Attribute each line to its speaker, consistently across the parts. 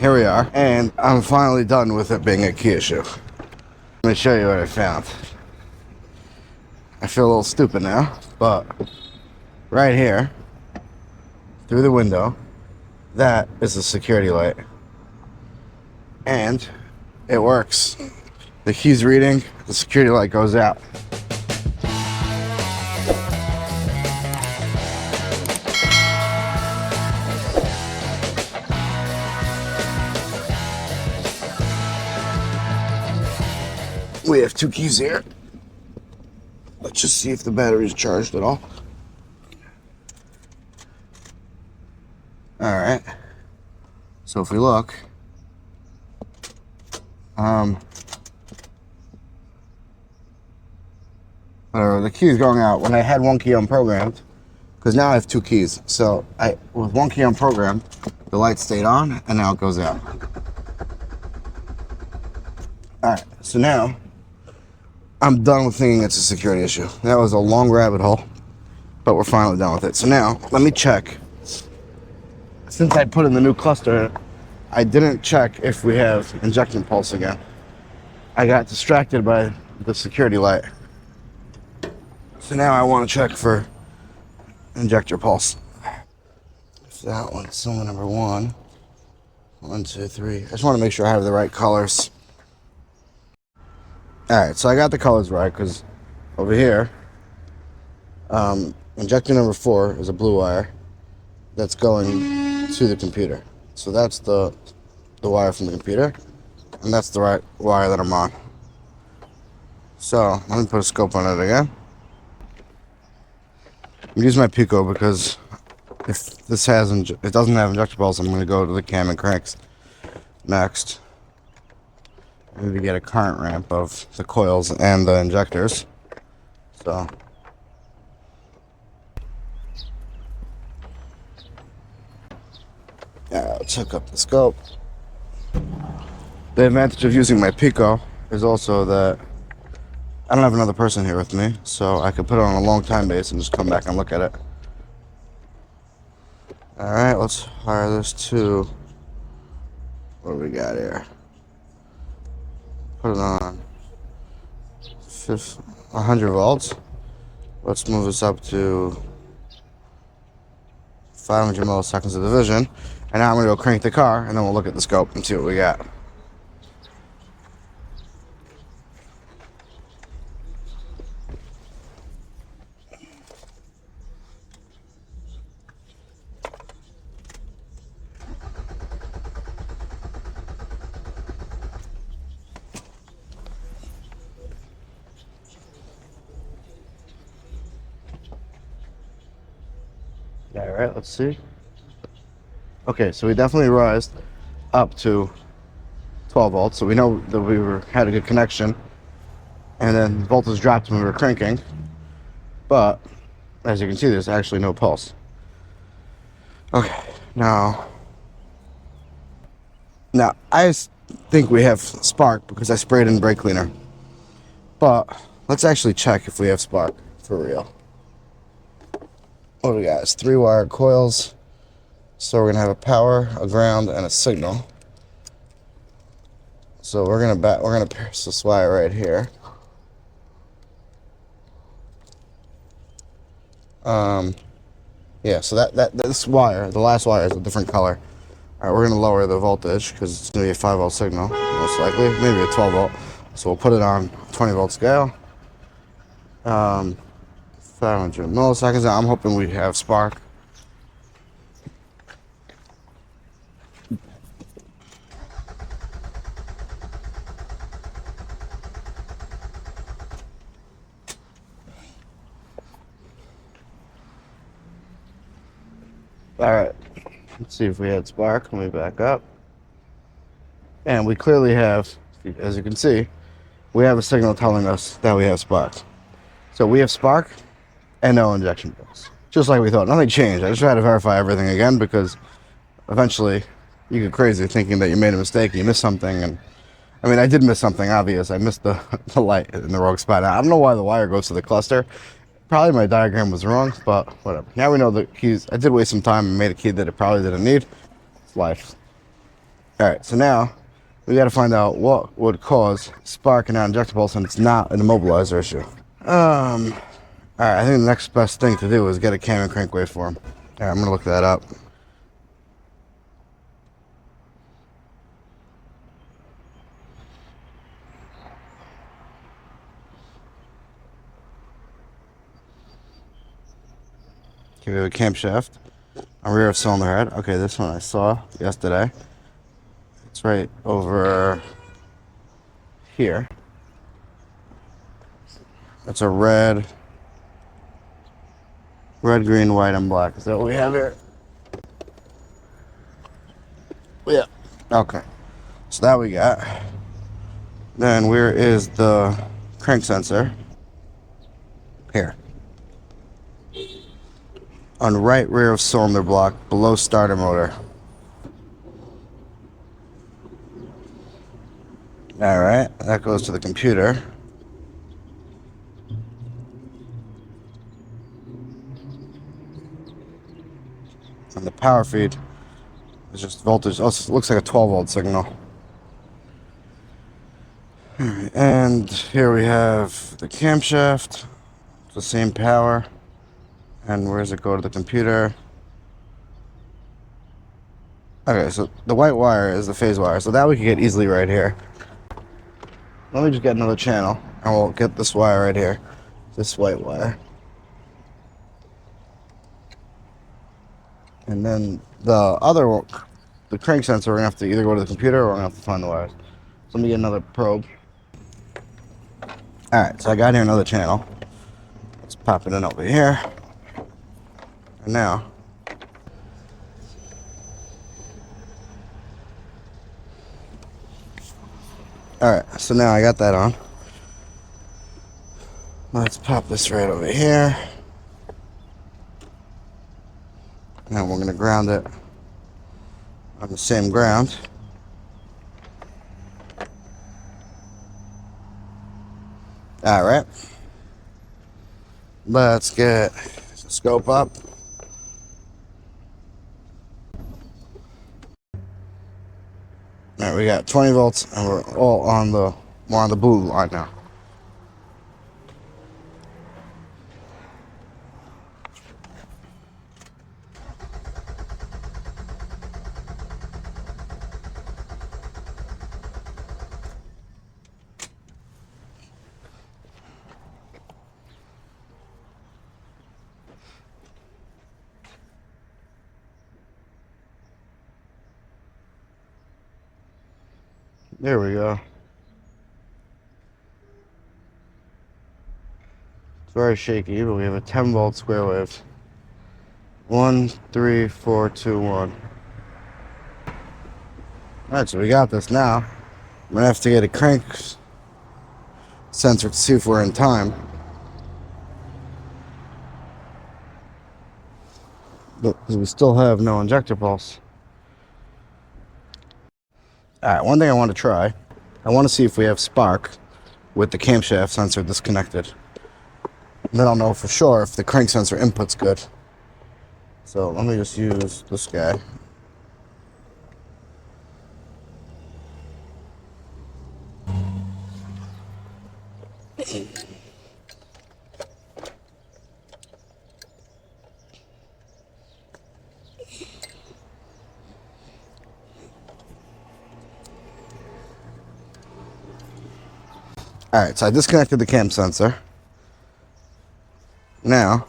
Speaker 1: here we are, and I'm finally done with it being a key issue. Let me show you what I found. I feel a little stupid now, but right here, through the window, that is a security light. And it works. The key's reading, the security light goes out. We have 2 keys here. Let's just see if the battery is charged at all. Alright. So if we look, whatever, the key is going out when I had 1 key unprogrammed, because now I have 2 keys. So with 1 key unprogrammed, the light stayed on and now it goes out. Alright, so now I'm done with thinking it's a security issue. That was a long rabbit hole, but we're finally done with it. So now, let me check. Since I put in the new cluster, I didn't check if we have injection pulse again. I got distracted by the security light. So now I want to check for injector pulse. If that one's cylinder number 1. 1, 2, 3. I just want to make sure I have the right colors. Alright, so I got the colors right, because over here, injector number 4 is a blue wire that's going to the computer. So that's the wire from the computer, and that's the right wire that I'm on. So let me put a scope on it again. I'm using my Pico because if this it doesn't have injector pulse, I'm going to go to the cam and cranks next. Maybe get a current ramp of the coils and the injectors. So yeah, let's hook up the scope. The advantage of using my Pico is also that I don't have another person here with me, so I can put it on a long time base and just come back and look at it. Alright, let's wire this to, what do we got here? Put it on 100 volts. Let's move this up to 500 milliseconds of division. And now I'm going to go crank the car, and then we'll look at the scope and see what we got. Alright, let's see. Okay, so we definitely rised up to 12 volts, so we know that we had a good connection. And then voltage dropped when we were cranking. But, as you can see, there's actually no pulse. Okay, now I think we have spark because I sprayed in brake cleaner. But, let's actually check if we have spark for real. What do we got? It's 3 wire coils. So we're gonna have a power, a ground, and a signal. So we're gonna pierce this wire right here. Yeah. So this wire, the last wire, is a different color. All right, we're gonna lower the voltage because it's gonna be a 5 volt signal, most likely, maybe a 12 volt. So we'll put it on 20 volt scale. 500 milliseconds. Now I'm hoping we have spark. Alright, let's see if we had spark. Let me back up. And we clearly have, as you can see, we have a signal telling us that we have spark. So we have spark and no injection pulse. Just like we thought. Nothing changed. I just tried to verify everything again because eventually you get crazy thinking that you made a mistake, you missed something. And I mean, I did miss something obvious. I missed the light in the wrong spot. I don't know why the wire goes to the cluster. Probably my diagram was wrong, but whatever. Now we know the keys. I did waste some time and made a key that it probably didn't need. It's life. All right, so now we got to find out what would cause spark and not injector pulse, and it's not an immobilizer issue. All right, I think the next best thing to do is get a cam and crank waveform. All right, I'm gonna look that up. Okay, we have a camshaft, a rear of cylinder head. Okay, this one I saw yesterday. It's right over here. It's a red, green, white, and black. Is that what we have here? Yeah. Okay. So that we got. Then where is the crank sensor? Here. On right rear of cylinder block, below starter motor. Alright, that goes to the computer. And the power feed is just voltage. Oh, it looks like a 12-volt signal. And here we have the camshaft. It's the same power. And where does it go to the computer? Okay, so the white wire is the phase wire. So that we can get easily right here. Let me just get another channel, and we'll get this wire right here. This white wire. And then the crank sensor, we're gonna have to either go to the computer or we're gonna have to find the wires. So let me get another probe. Alright, so I got here another channel. Let's pop it in over here. And now, alright, so now I got that on. Let's pop this right over here. Now we're going to ground it on the same ground. Alright. Let's get the scope up. Alright, we got 20 volts and we're on the blue line now. There we go. It's very shaky, but we have a 10 volt square wave. 1, 3, 4, 2, 1. Alright, so we got this now. I'm gonna have to get a crank sensor to see if we're in time. Because we still have no injector pulse. Alright, one thing I want to try. I want to see if we have spark with the camshaft sensor disconnected. And then I'll know for sure if the crank sensor input's good. So let me just use this guy. Alright, so I disconnected the cam sensor. Now,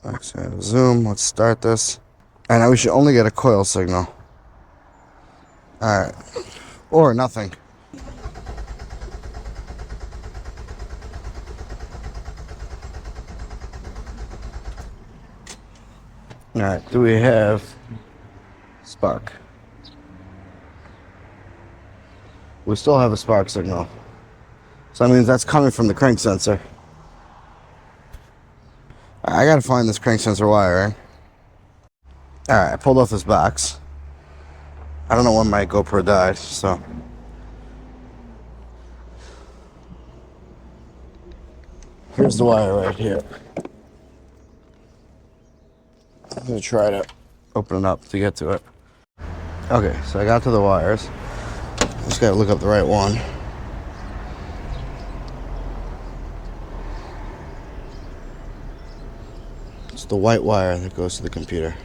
Speaker 1: let's zoom, let's start this. And now we should only get a coil signal. Alright, or nothing. Alright, do we have spark? We still have a spark signal. So that means that's coming from the crank sensor. I gotta find this crank sensor wiring. Alright, I pulled off this box. I don't know when my GoPro died, so. Here's the wire right here. I'm gonna try to open it up to get to it. Okay, so I got to the wires. Just gotta look up the right one. It's the white wire that goes to the computer.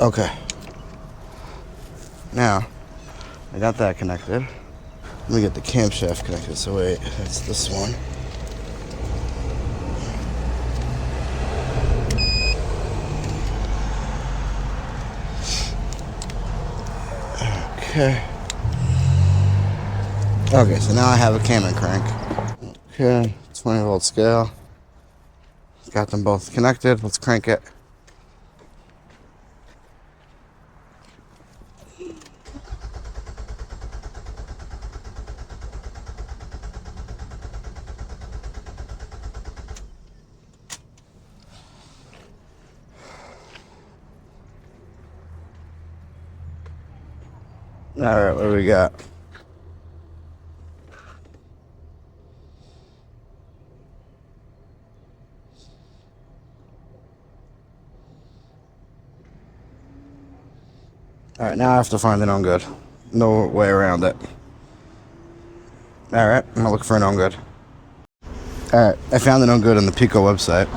Speaker 1: Okay. Now, I got that connected. Let me get the camshaft connected. So wait, that's this one. Okay. Okay, so now I have a cam and crank. Okay, 20 volt scale. Got them both connected. Let's crank it. All right, what do we got? All right, now I have to find the known good. No way around it. All right, I'm gonna look for a known good. All right, I found the known good on the Pico website.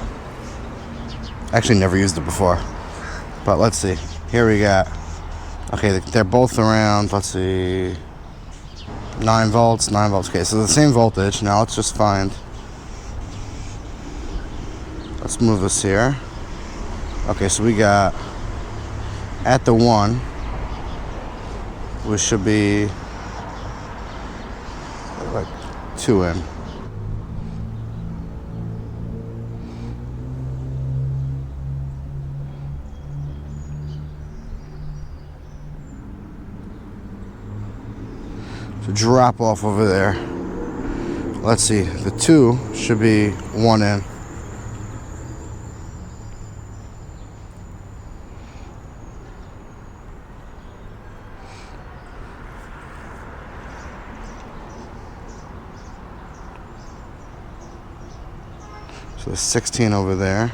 Speaker 1: Actually, never used it before, but let's see. Here we got. Okay, they're both around. Let's see. 9 volts, 9 volts. Okay, so the same voltage. Now let's just find. Let's move this here. Okay, so we got at the 1. Which should be like 2 in. So drop off over there. Let's see, the 2 should be 1 in. So there's 16 over there.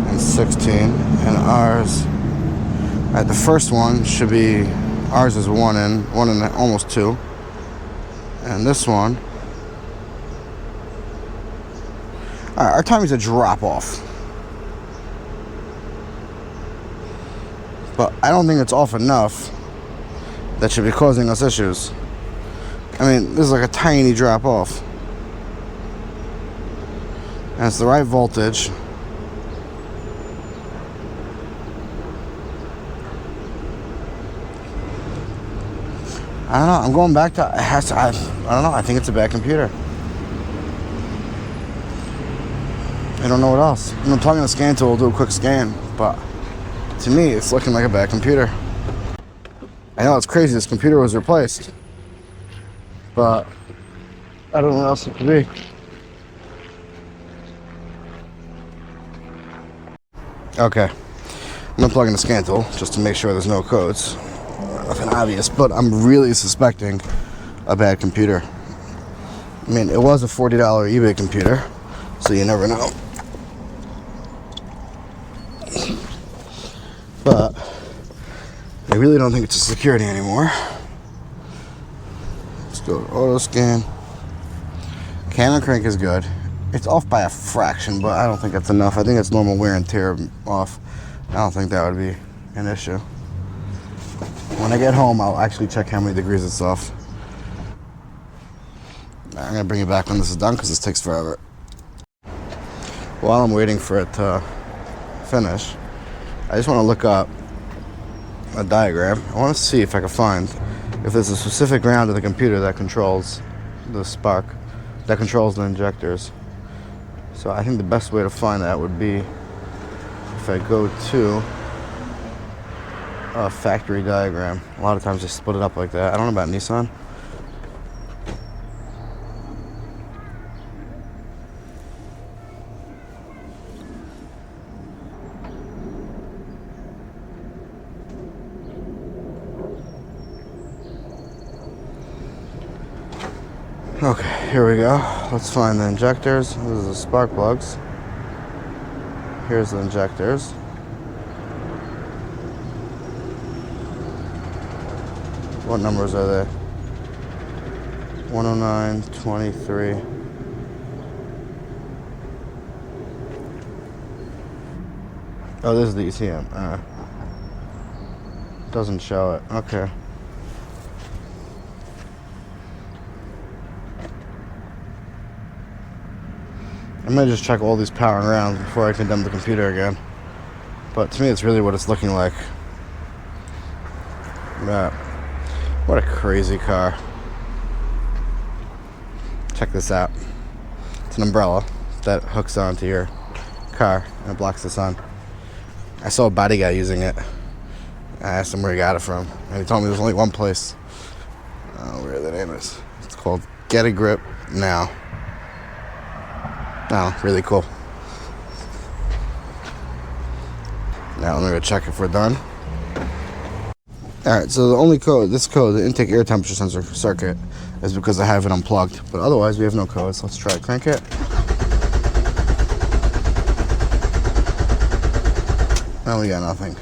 Speaker 1: And 16. And ours, the first one should be, ours is 1 in, 1 in, almost 2. And this one, our timing's a drop off. But I don't think it's off enough that should be causing us issues. I mean, this is like a tiny drop off. And it's the right voltage. I don't know, I'm going back to, I don't know, I think it's a bad computer. I don't know what else. I'm talking to the scan tool, we'll do a quick scan, but to me, it's looking like a bad computer. I know it's crazy, this computer was replaced, but I don't know what else it could be. Okay, I'm gonna plug in the scan tool just to make sure there's no codes. Nothing obvious, but I'm really suspecting a bad computer. I mean, it was a $40 eBay computer, so you never know. But I really don't think it's a security anymore. Let's go to auto scan. Cam and crank is good. It's off by a fraction, but I don't think that's enough. I think it's normal wear and tear off. I don't think that would be an issue. When I get home, I'll actually check how many degrees it's off. I'm gonna bring it back when this is done because this takes forever. While I'm waiting for it to finish, I just want to look up a diagram. I want to see if I can find if there's a specific ground of the computer that controls the spark, that controls the injectors. So I think the best way to find that would be if I go to a factory diagram. A lot of times they split it up like that. I don't know about Nissan. Okay, here we go. Let's find the injectors. This is the spark plugs. Here's the injectors. What numbers are they? 109, 23. Oh, this is the ECM. Doesn't show it. Okay. I might just check all these power and grounds before I condemn the computer again. But to me, it's really what it's looking like. Yeah. What a crazy car. Check this out. It's an umbrella that hooks onto your car and it blocks the sun. I saw a body guy using it. I asked him where he got it from, and he told me there's only one place. I don't know where the name is. It's called Get a Grip Now. Oh, really cool. Now let me go check if we're done. Alright, so the only code, this code, the intake air temperature sensor circuit, is because I have it unplugged. But otherwise, we have no codes. Let's try crank it. And we got nothing.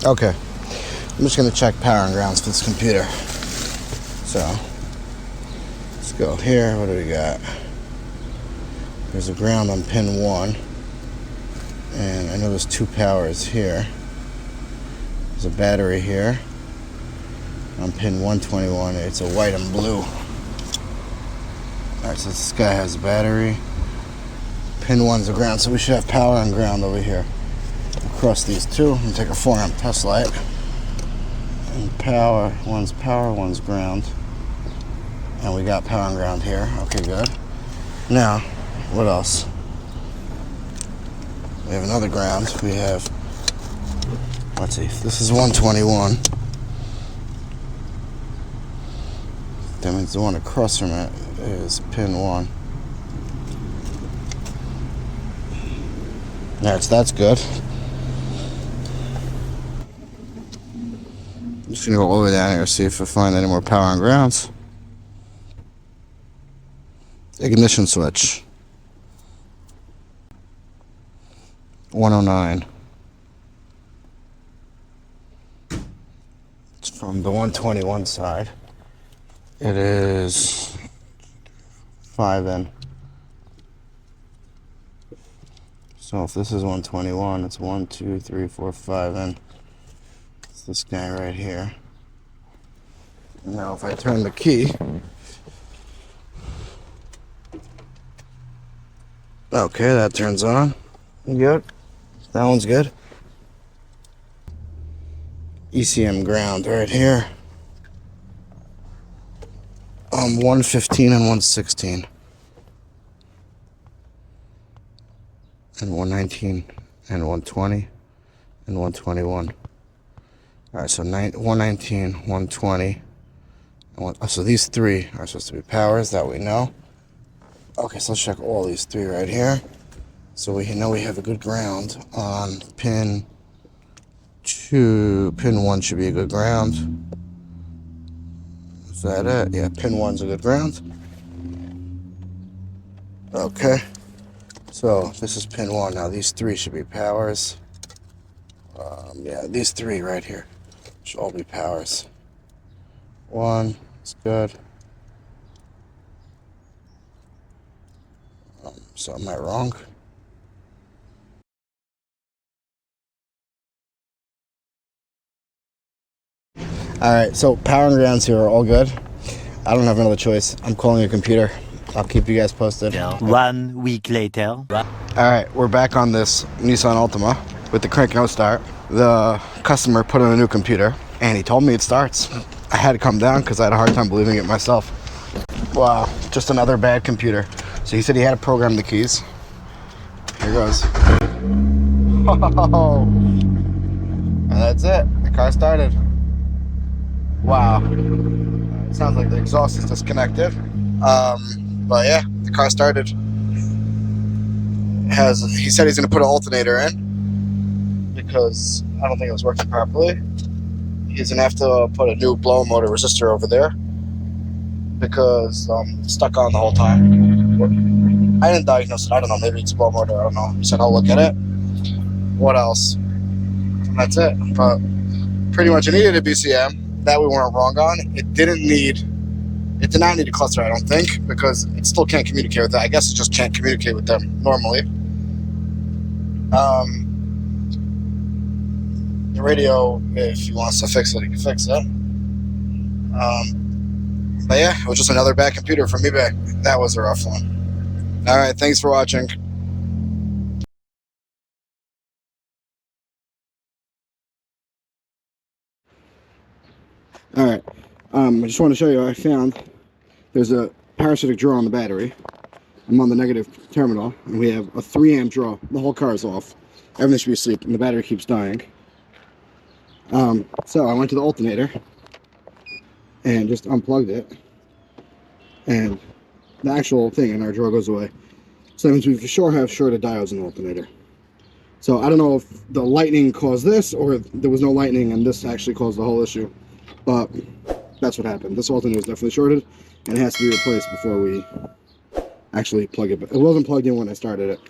Speaker 1: Okay, I'm just gonna check power and grounds for this computer. So, let's go here. What do we got? There's a ground on pin 1. And I know there's 2 powers here. There's a battery here. On pin 121, it's a white and blue. Alright, so this guy has a battery. Pin 1's a ground, so we should have power and ground over here. Across these two, and take a 4-amp test light. And power, one's ground. And we got power and ground here. Okay, good. Now, what else? We have another ground. We have, let's see, this is 121. That means the one across from it is pin 1. That's good. I'm just gonna go over down here, see if I find any more power and grounds. Ignition switch. 109. It's from the 121 side. It is 5N. So if this is 121, it's 1, 2, 3, 4, 5N. It's this guy right here. Now if I turn the key, okay, that turns on. Good. That one's good. ECM ground right here. 115 and 116. And 119 and 120 and 121. Alright, so 119, 120. So these 3 are supposed to be powers that we know. Okay, so let's check all these 3 right here. So we know we have a good ground on pin 2. Pin 1 should be a good ground. Is that it? Yeah, pin 1's a good ground. Okay. So this is pin 1. Now these 3 should be powers. Yeah, these 3 right here should all be powers. 1 is good. So am I wrong? Alright, so power and grounds here are all good. I don't have another choice. I'm calling a computer. I'll keep you guys posted.
Speaker 2: 1 week later.
Speaker 1: Alright, we're back on this Nissan Altima with the crank no start. The customer put in a new computer and he told me it starts. I had to come down because I had a hard time believing it myself. Wow, just another bad computer. So he said he had to program the keys. Here goes. Oh, and that's it. The car started. Wow. It sounds like the exhaust is disconnected. But yeah, the car started. He said he's going to put an alternator in because I don't think it was working properly. He's going to have to put a new blow motor resistor over there. because it's stuck on the whole time. I didn't diagnose it. I don't know. Maybe it's blow motor. I don't know. He said, I'll look at it. What else? And that's it. But pretty much it needed a BCM. That we weren't wrong on. It did not need a cluster, I don't think, because it still can't communicate with that. I guess it just can't communicate with them normally. The radio, if he wants to fix it, he can fix it. But yeah, it was just another bad computer from eBay. That was a rough one. Alright, thanks for watching. Alright, I just want to show you, I found there's a parasitic draw on the battery. I'm on the negative terminal, and we have a 3 amp draw. The whole car is off. Everything should be asleep, and the battery keeps dying. So I went to the alternator and just unplugged it, and the actual thing in our drawer goes away. So that means we for sure have shorted diodes in the alternator. So I don't know if the lightning caused this, or there was no lightning and this actually caused the whole issue. But that's what happened. This alternator is definitely shorted, and it has to be replaced before we actually plug it. It wasn't plugged in when I started it.